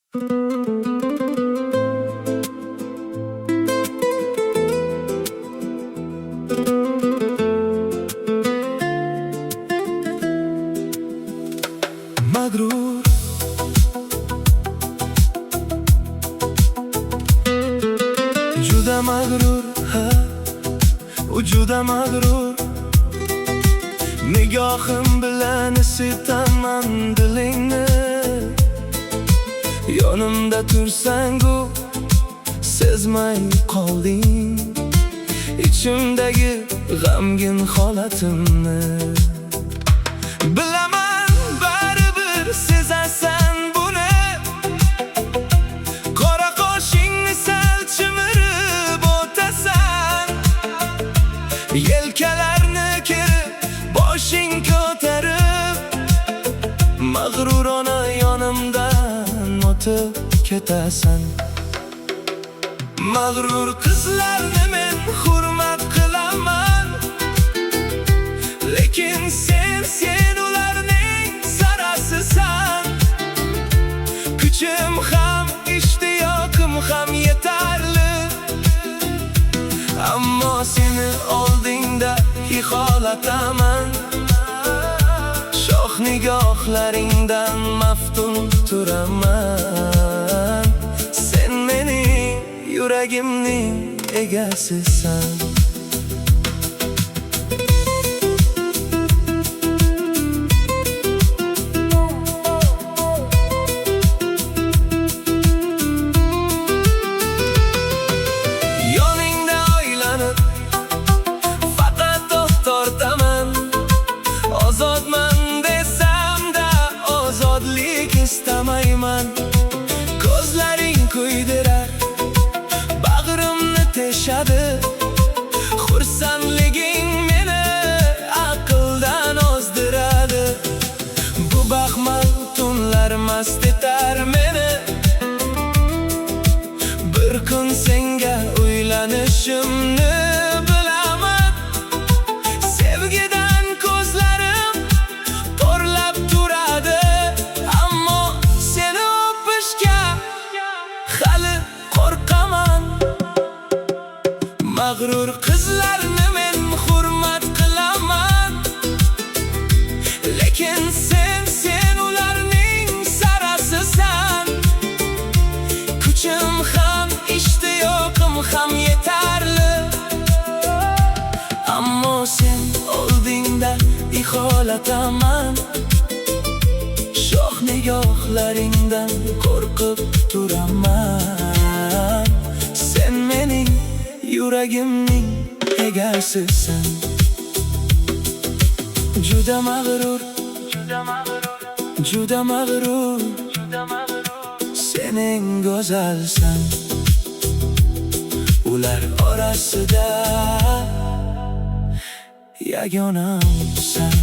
Mag'rur juda mag'rur, ha, u juda mag'rur. Nigohim bilan isitaman dilingni. Yonimda tursang-u sezmay qolding ichimdagi g'amgin holatimni. Bilaman baribir sezasan buni. Qora qoshingni sal chimirib o'tasan. Yelkalarni kerib boshing ko'tarib, mag'rurona yonimdan o'tib ketasan. Mag'rur qizlarni men hurmat qilaman, lekin sen ularning sarasisan. Kuchim ham, ishtiyoqim ham yetarli, ammo seni oldingda iholataman. Shoh nigohlaringdan maftun turaman. Sen mening yuragimning egasisan. Yoningda aylanib faqat o't tortaman. Ozodman desamda ozodlik istamayman. Ko'zlaring kuydirar, bag'rimni teshadi. Xursandliging meni aqldan ozdiradi. Bu baxmal tunlar mast etar meni. Bir kun senga uylanishimni bilaman. Sevgidan ko'zlarim porlab turadi, ammo seni o'pishga hali qo'rqaman. Mag'rur qizlarni men hurmat qilaman, lekin sen ularning sarasisan. Kuchim ham, ishtiyoqim ham yetarli, ammo sen oldingda iholataman. Shoh nigohlaringdan qo'rqib turaman. Sen mening yuragimning egasisan. Juda mag'rur, juda mag'rur, sening go'zalsan. Ular orasida yagonamsan.